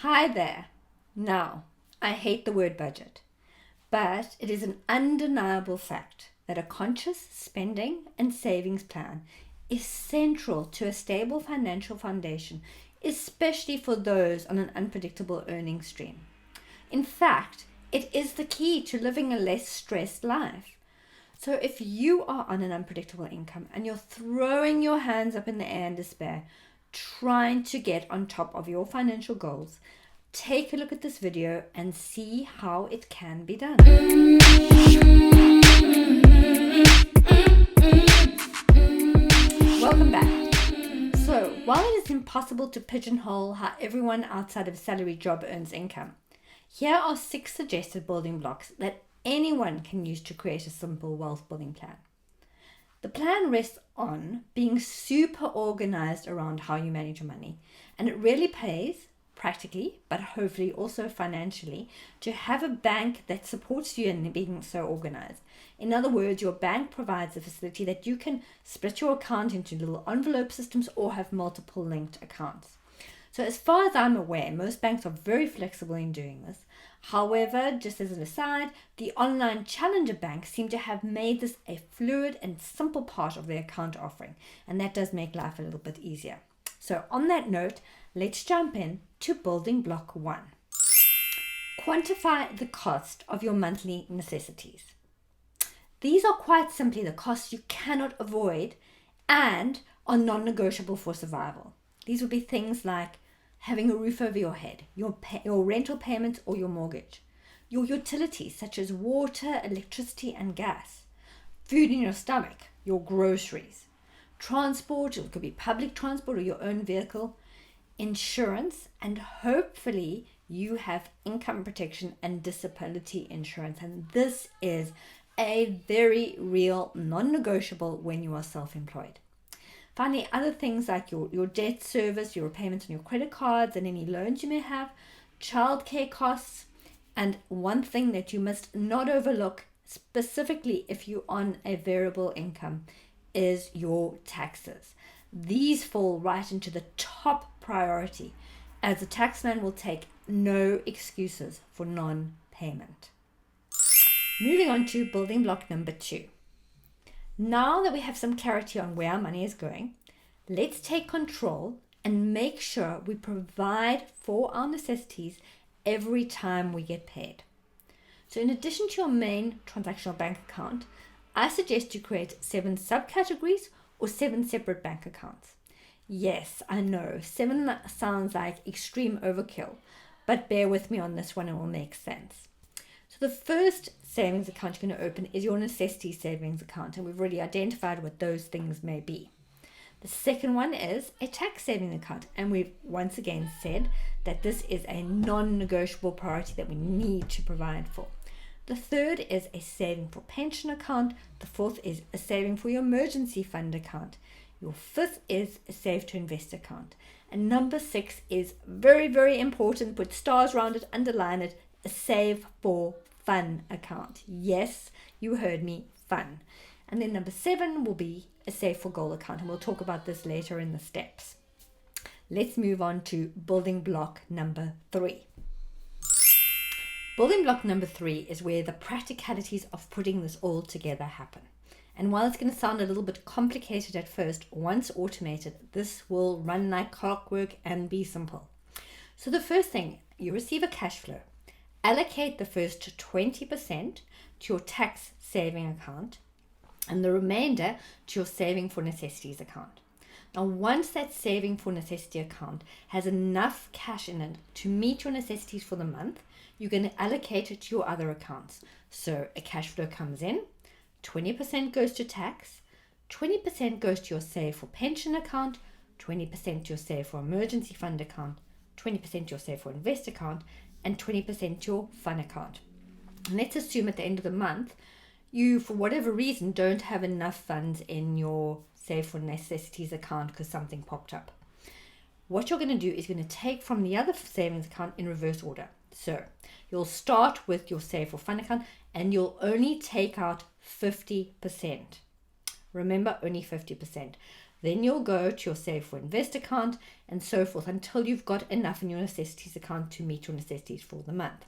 Hi there. Now, I hate the word budget, but it is an undeniable fact that a conscious spending and savings plan is central to a stable financial foundation, especially for those on an unpredictable earning stream. In fact, it is the key to living a less stressed life. So if you are on an unpredictable income and you're throwing your hands up in the air in despair, trying to get on top of your financial goals, take a look at this video and see how it can be done. Welcome back. So, while it is impossible to pigeonhole how everyone outside of a salary job earns income, here are 6 suggested building blocks that anyone can use to create a simple wealth building plan. The plan rests on being super organized around how you manage your money, and it really pays, practically, but hopefully also financially, to have a bank that supports you in being so organized. In other words, your bank provides a facility that you can split your account into little envelope systems or have multiple linked accounts. So as far as I'm aware, most banks are very flexible in doing this. However, just as an aside, the online challenger banks seem to have made this a fluid and simple part of their account offering, and that does make life a little bit easier. So on that note, let's jump in to building block 1. Quantify the cost of your monthly necessities. These are quite simply the costs you cannot avoid and are non-negotiable for survival. These would be things like having a roof over your head, your rental payments or your mortgage, your utilities such as water, electricity and gas, food in your stomach, your groceries, transport, it could be public transport or your own vehicle, insurance, and hopefully you have income protection and disability insurance. And this is a very real non-negotiable when you are self-employed. Finally, other things like your debt service, your repayments on your credit cards and any loans you may have, childcare costs, and one thing that you must not overlook, specifically if you're on a variable income, is your taxes. These fall right into the top priority, as the taxman will take no excuses for non-payment. Moving on to building block number 2. Now that we have some clarity on where our money is going, let's take control and make sure we provide for our necessities every time we get paid. So in addition to your main transactional bank account, I suggest you create 7 subcategories or 7 separate bank accounts. Yes, I know, 7 sounds like extreme overkill, but bear with me on this one, it will make sense. So the first savings account you're going to open is your necessities savings account, and we've already identified what those things may be. The second one is a tax savings account, and we've once again said that this is a non-negotiable priority that we need to provide for. The third is a saving for pension account. The fourth is a saving for your emergency fund account. Your fifth is a save to invest account. And number 6 is very, very important. Put stars around it, underline it, a save for fun account. Yes, you heard me, fun. And then number 7 will be a save for goal account, and we'll talk about this later in the steps. Let's move on to building block number 3. Building block number 3 is where the practicalities of putting this all together happen. And while it's going to sound a little bit complicated at first, once automated, this will run like clockwork and be simple. So the first thing, you receive a cash flow. Allocate the first 20% to your tax saving account and the remainder to your saving for necessities account. Now, once that saving for necessity account has enough cash in it to meet your necessities for the month, you're going to allocate it to your other accounts. So a cash flow comes in, 20% goes to tax, 20% goes to your save for pension account, 20% to your save for emergency fund account, 20% to your save for invest account, and 20% to your fun account. And let's assume at the end of the month, you, for whatever reason, don't have enough funds in your save for necessities account because something popped up. What you're going to do is you're going to take from the other savings account in reverse order. So you'll start with your save for fun account and you'll only take out 50%. Remember, only 50%. Then you'll go to your Save for Invest account and so forth until you've got enough in your necessities account to meet your necessities for the month.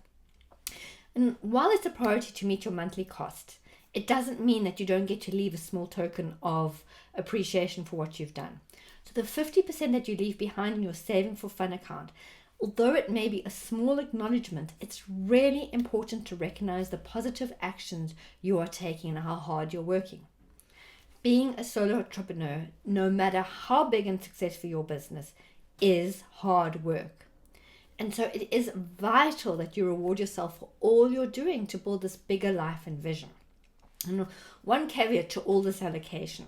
And while it's a priority to meet your monthly costs, it doesn't mean that you don't get to leave a small token of appreciation for what you've done. So the 50% that you leave behind in your Saving for Fun account, although it may be a small acknowledgement, it's really important to recognize the positive actions you are taking and how hard you're working. Being a solo entrepreneur, no matter how big and successful your business, is hard work. And so it is vital that you reward yourself for all you're doing to build this bigger life and vision. And one caveat to all this allocation: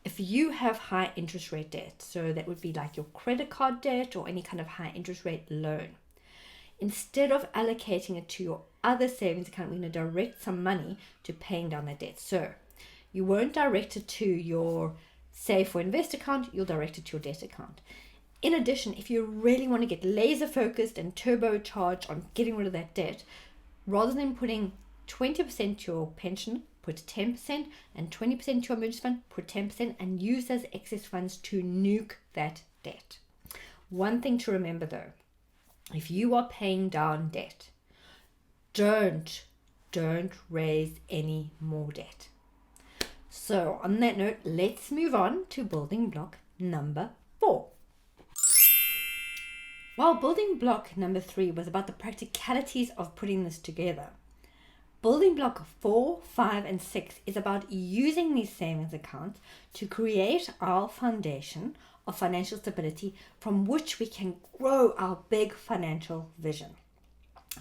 if you have high interest rate debt, so that would be like your credit card debt or any kind of high interest rate loan, instead of allocating it to your other savings account, we're going to direct some money to paying down that debt. So you won't direct it to your Save for Invest account, you'll direct it to your debt account. In addition, if you really want to get laser focused and turbocharged on getting rid of that debt, rather than putting 20% to your pension, put 10%, and 20% to your emergency fund, put 10%, and use those excess funds to nuke that debt. One thing to remember though, if you are paying down debt, don't raise any more debt. So on that note, let's move on to building block number 4. While building block number 3 was about the practicalities of putting this together, building block 4, 5, and 6 is about using these savings accounts to create our foundation of financial stability from which we can grow our big financial vision.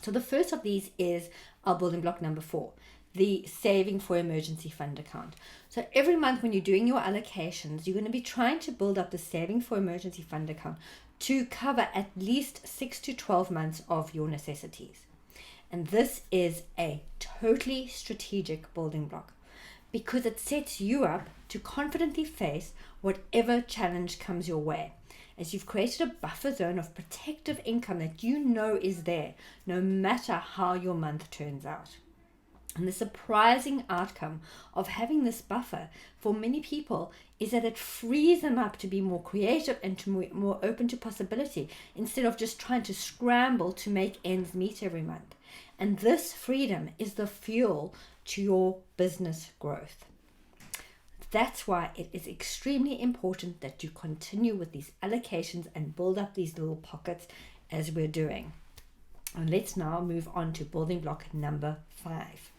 So the first of these is our building block number 4, the Saving for Emergency Fund account. So every month when you're doing your allocations, you're going to be trying to build up the Saving for Emergency Fund account to cover at least 6 to 12 months of your necessities. And this is a totally strategic building block because it sets you up to confidently face whatever challenge comes your way, as you've created a buffer zone of protective income that you know is there no matter how your month turns out. And the surprising outcome of having this buffer for many people is that it frees them up to be more creative and to more open to possibility instead of just trying to scramble to make ends meet every month. And this freedom is the fuel to your business growth. That's why it is extremely important that you continue with these allocations and build up these little pockets as we're doing. And let's now move on to building block number 5.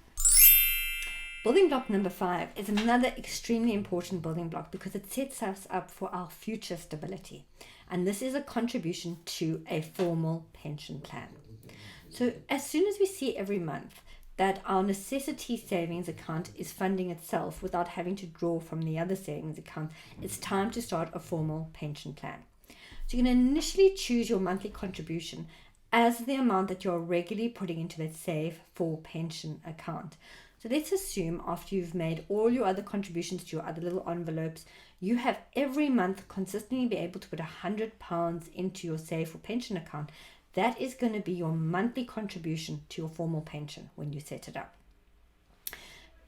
Building block number 5 is another extremely important building block because it sets us up for our future stability. And this is a contribution to a formal pension plan. So as soon as we see every month that our necessity savings account is funding itself without having to draw from the other savings account, it's time to start a formal pension plan. So you're going to initially choose your monthly contribution as the amount that you're regularly putting into that Save for Pension account. So let's assume after you've made all your other contributions to your other little envelopes, you have every month consistently be able to put £100 into your Save for Pension account. That is going to be your monthly contribution to your formal pension when you set it up.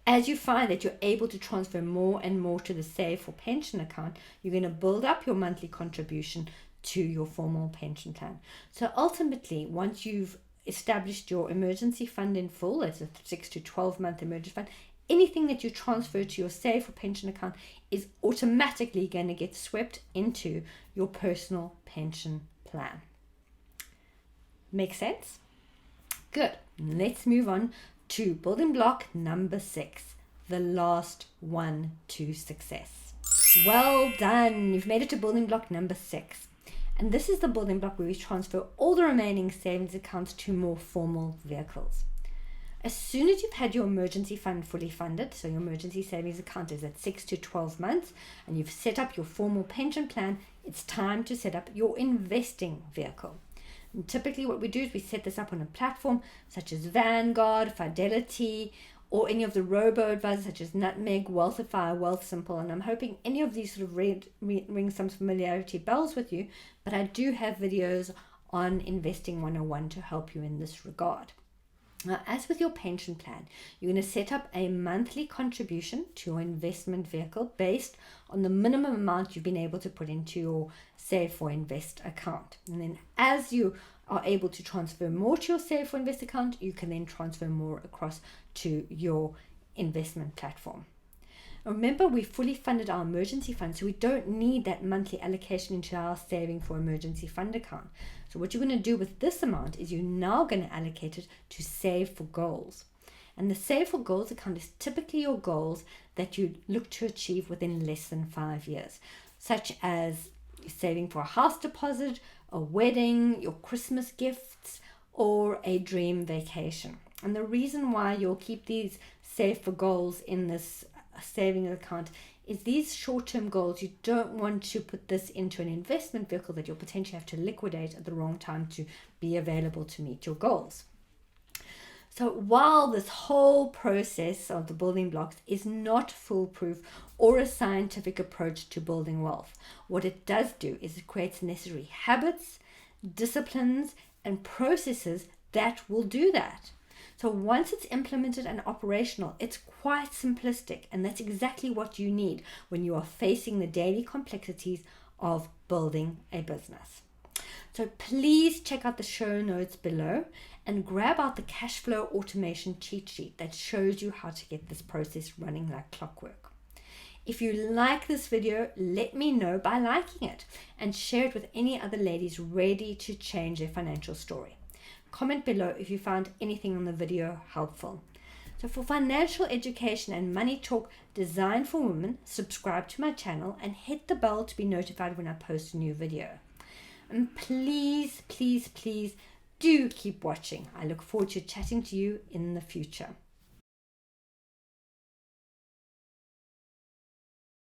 As you find that you're able to transfer more and more to the Save for Pension account, you're going to build up your monthly contribution to your formal pension plan. So ultimately, once you've established your emergency fund in full, that's a 6 to 12 month emergency fund, anything that you transfer to your Save for Pension account is automatically going to get swept into your personal pension plan. Make sense? Good. Let's move on to building block number 6, the last one to success. Well done. You've made it to building block number 6. And this is the building block where we transfer all the remaining savings accounts to more formal vehicles. As soon as you've had your emergency fund fully funded, so your emergency savings account is at 6 to 12 months, and you've set up your formal pension plan, it's time to set up your investing vehicle. And typically what we do is we set this up on a platform such as Vanguard, Fidelity, or any of the robo-advisors such as Nutmeg, Wealthify, Wealthsimple, and I'm hoping any of these sort of ring some familiarity bells with you, but I do have videos on Investing 101 to help you in this regard. Now, as with your pension plan, you're going to set up a monthly contribution to your investment vehicle based on the minimum amount you've been able to put into your Save for Invest account. And then as you are able to transfer more to your Save for Invest account, you can then transfer more across to your investment platform. Remember, we fully funded our emergency fund, so we don't need that monthly allocation into our saving for emergency fund account. So what you're going to do with this amount is you're now going to allocate it to Save for Goals. And the Save for Goals account is typically your goals that you look to achieve within less than 5 years, such as saving for a house deposit, a wedding, your Christmas gifts, or a dream vacation. And the reason why you'll keep these Save for Goals in this saving account is these short-term goals, you don't want to put this into an investment vehicle that you'll potentially have to liquidate at the wrong time to be available to meet your goals. So while this whole process of the building blocks is not foolproof or a scientific approach to building wealth, what it does do is it creates necessary habits, disciplines, and processes that will do that. So once it's implemented and operational, it's quite simplistic, and that's exactly what you need when you are facing the daily complexities of building a business. So please check out the show notes below and grab out the cash flow automation cheat sheet that shows you how to get this process running like clockwork. If you like this video, let me know by liking it and share it with any other ladies ready to change their financial story. Comment below if you found anything on the video helpful. So for financial education and money talk designed for women, subscribe to my channel and hit the bell to be notified when I post a new video. And please, please, please do keep watching. I look forward to chatting to you in the future.